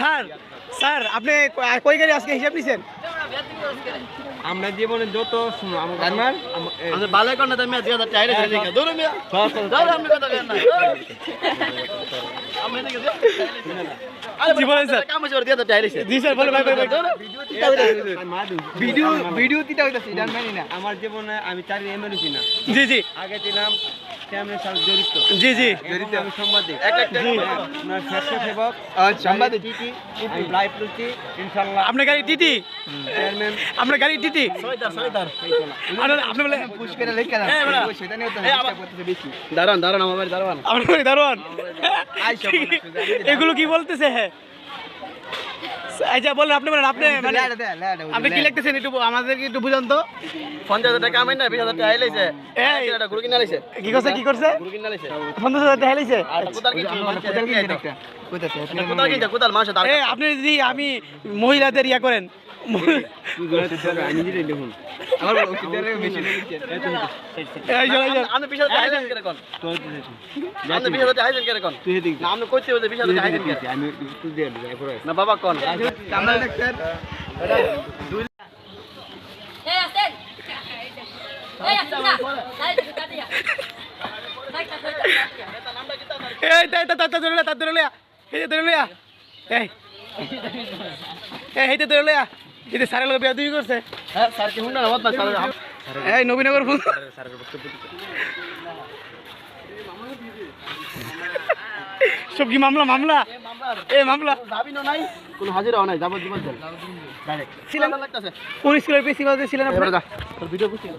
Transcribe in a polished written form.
Sir sir আপনি কই গাড়ি আজকে হিসাব নিছেন? আমরা জীবনে যত শুনো আমার আমাদের বালাই কর না তুমি 2000 টাকা আইরে দেখে দৌড় মিয়া দাও আপনি কথা কেন না আমি দেখে জীবনে স্যার কাম হইছে 2000 টাকা আইছে জি স্যার বলে ভাই ভিডিও ভিডিও দিতে হইতাছে জান মানি না আমার জীবনে আমি 4 এমএলসি না জি জি আগে ছিলাম ক্যামেরার সাথে জড়িত জি জি জড়িত আমি সাংবাদিক জি আপনার স্বেচ্ছাসেবক সাংবাদিক টিটি আমি লাইভ করছি ইনশাআল্লাহ আপনার গাড়ি টিটি চেয়ারম্যান আপনার গাড়ি টিটি সয়দার আপনি বলে পুশ করে লেখা দাও সেটা নিয়ে তো হিসাব করতেছে বেশি দাঁড়ান আমার বাড়ি দাঁড়ান আপনার গাড়ি দারোয়ান এগুলো কি বলতেছে? আচ্ছা বলেন আপনি বলেন আপনি মানে আপনি কি লিখতেছেন একটু আমাদেরকে একটু বুঝান তো। 50000 টাকা কামাই না 20000 টাকা আইলাইছে এই এটা গরু কিনা লাইছে কি করছে কি করছে? গরু কিনা লাইছে 50,000 টাকা লাইছে। আর কোদাল কি কোদাল কিনতে একটা কইতাছে কোদাল কিনতে কোদাল মানুষ দাঁড় এই আপনি যদি আমি মহিলাদের ইয়া করেন আমি যেটা দেখুন আমার ওকিদারে বেশি এই চল আপনি 20000 টাকা আইলেন কেন কোন আপনি 20000 টাকা আইলেন কেন কোন তুই এদিক না আপনি কইতে হইছে 20000 টাকা আইলেন কেন আমি তুই দিয়ে দিই পরে না বাবা কোন কামরা ডাক্তার এই আসেন এই আসেন না তাই কাটিয়া এই তা ধরে লয়া এই ধরে লয়া এই এই ধরে লয়া যদি সারা লোক বিয়া দুই করছে হ্যাঁ স্যার কি হুন্ডা না বাদ না স্যার এই নবীনগর ফোন সব কি মামলা মামলা এই মামলা যাবি না নাই কোন হাজিরা নাই যাব দিবাল ডাইরেক্ট ছিলেন লাগতাছে 19 কিলোর বেশি বাজে ছিলেন আপনি তোর ভিডিও করছিস